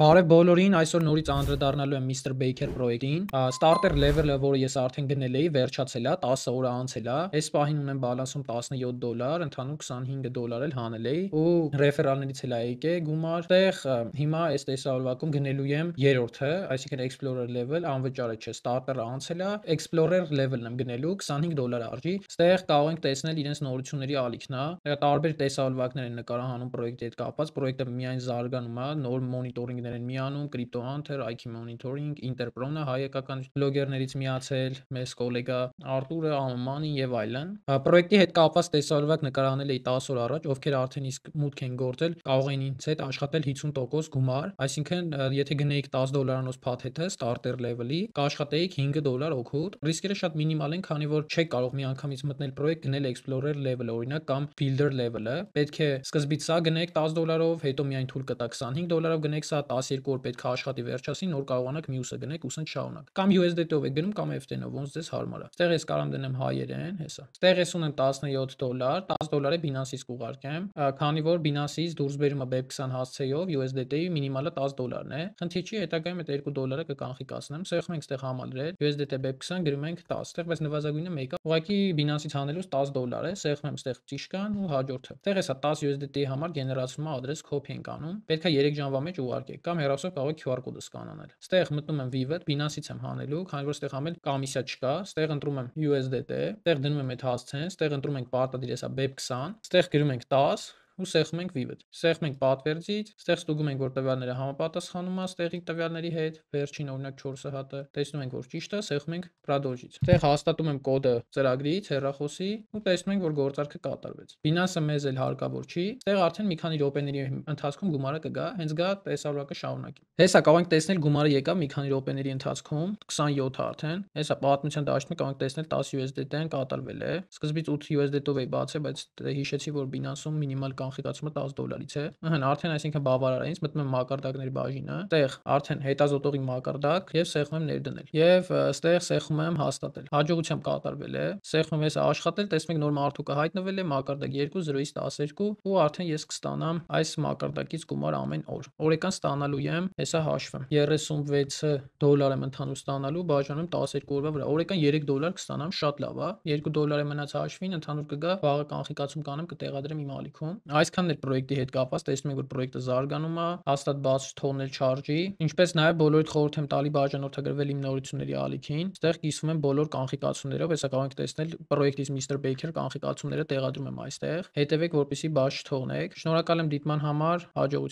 Բարև բոլորին, այսօր նորից անդրադառնալու եմ Mr. Baker պրոյեկտին։ Starter level-ը, որը ես արդեն գնել էի, վերջացել է, 10 օրը անցել է։ Այս պահին ունեմ բալանսում $17, ընդհանուր $25 էլ հանել էի ու ռեֆերալներից էլ է եկել գումար։ Այդտեղ հիմա այս տեսարվակում գնելու եմ երրորդը, այսինքն Explorer level, անվճար չէ, Starter-ը անցել է, Explorer level-ն եմ գնելու, $25 արժի։ Այդտեղ կարող ենք տեսնել իրենց նորությունների ալիքն է։ Տարբեր տեսարվակներ են նկարահանում պրոյեկտի հետ կապված, պրոյեկտը միայն զարգանում է, նոր մոնիտորինգներ են միանում, Crypto Hunter, IK Monitoring, Interpron-ը հայկական բլոգերներից միացել, մեզ գոլեգա Արտուրը, Ամանին եւ այլն։ Պրոյեկտի հետ կապված տեսարվակ նկարահանել էի 10 օր առաջ, ովքեր արդեն իսկ մուտք են գործել, կարող են ինձ հետ աշխատել 50% գումար, այսինքն եթե գնեիք $10-անոց փաթեթը starter level-ի, կաշխատեիք $5 օգուտ։ Ռիսկերը շատ մինիմալ են, քանի որ չեք կարող միանգամից մտնել պրոյեկտ, գնել Explorer level-ը, օրինակ, կամ Builder level-ը։ Պետք է սկզբից սա գնեք $10-ով, հետո միայն թույլ կտա $25-ով գնեք սա, 12 օր պետք է աշխատի վերջացի, նոր կարողանաք մյուսը գնեք ու սենց շարունակ։ Կամ USDT-ով եք գնում, կամ FTN-ով, ոնց ձեզ հարմար է։ Այստեղ ես կարամ դնեմ հայերեն, հեսա։ Այստեղ ես ունեմ $17, $10-ը Binance-ից կուղարկեմ, քանի որ Binance-ից դուրս բերումը BEP20 հասցեով USDT-ի մինիմալը $10-ն է։ Խնդիր չի, հետագայում այդ $2 կկանխիկացնեմ։ Սեղմում ենք այստեղ համալրել, USDT BEP20 գրում ենք 10, այստեղ բայց նվազագույնը մեկը, ուղղակի Binance-ից հանելուց $10 է, սեղմեմ այստեղ ճիշկան ու հաջորդը։ Այստեղ հեսա 10 USDT-ի համար գեներացվում է ադրես, copy ենք անում։ Պետք է 3 ժամվա մեջ ուղարկեք կամ հեռախոսով կարող եք QR կոդը սկանանել։ Այստեղ մտնում եմ Vivet, Binance-ից եմ հանելու, քանի որ այստեղ համել կոմիսիա չկա, այստեղ ընտրում եմ USDT, այստեղ դնում եմ այդ հասցեն, այստեղ ընտրում ենք պարտադիր հեսա BEP20, այստեղ գրում ենք 10 ու սեղմում ենք Vivet։ Սեղմում ենք պատվերձից, այստեղ ստուգում ենք, որ տվյալները համապատասխանում է այստեղի տվյալների հետ, վերջին օրինակ 4 հատը, տեսնում ենք, որ ճիշտ է, սեղմում ենք Product-ից։ Այստեղ հաստատում եմ կոդը ծրագրից, հեռախոսի ու տեսնում ենք, որ գործարքը կատարվեց։ Binance-ը մեզ էլ հարկավոր չի։ Այստեղ արդեն մի քանի րոպեների ընթացքում գումարը կգա, հենց գա տեսարվակը շարունակի։ Հեսա կարող ենք տեսնել գումարը եկավ մի քանի րոպեների ընթացքում, 27 արդեն։ Հեսա պատմության դաշտում կարող ենք տեսնել 10 USDT-ն կատարվել է։ Սկզբից 8 USDT-ով էի բացել, բայց հիշեցի, որ Binance-ում մինիմալ կանխիկացումը $10-ից է։ Ըհն, արդեն այսինքն բավարար է ինձ, մտնում եմ մակարդակների բաժինը, այդտեղ արդեն հետազոտողի մակարդակ եւ սեղմում եմ ներդնել։ Եվ այստեղ սեղմում եմ հաստատել։ Հաջողությամբ կատարվել է։ Սեղմում ես աշխատել, տեսնում եք նոր մարդուկը հայտնվել է, մակարդակ 2 0x12 ու արդեն ես կստանամ այս մակարդակից գումար ամեն օր։ Օրական ստանալու եմ, հեսա հաշվեմ, $36 եմ ընդհանուր ստանալու, բաժանում 12 օրվա վրա։ Օրական $3 կստանամ, շատ լավ է։ $2 մնաց հաշվին, ընդհանուր կգա, վաղը կանխիկացում կանեմ, կտեղադրեմ իմ ալիքում։ Այսքանն էլ պրոյեկտի հետ կապված, տեսնում եք, որ պրոյեկտը զարգանում է, հաստատ բաց թողնել չարժի, ինչպես նաև բոլորիդ խորհուրդ եմ տալի բաժանորդագրվել իմ նորությունների ալիքին։ Այստեղ կիսվում եմ բոլոր կանխիկացումներով, հեսա կարող եք տեսնել պրոյեկտից Mr. Baker կանխիկացումները տեղադրում եմ այստեղ։ Հետևեք, որպեսզի բաց չթողնեք։ Շնորհակալ եմ դիտման համար, հաջողություն։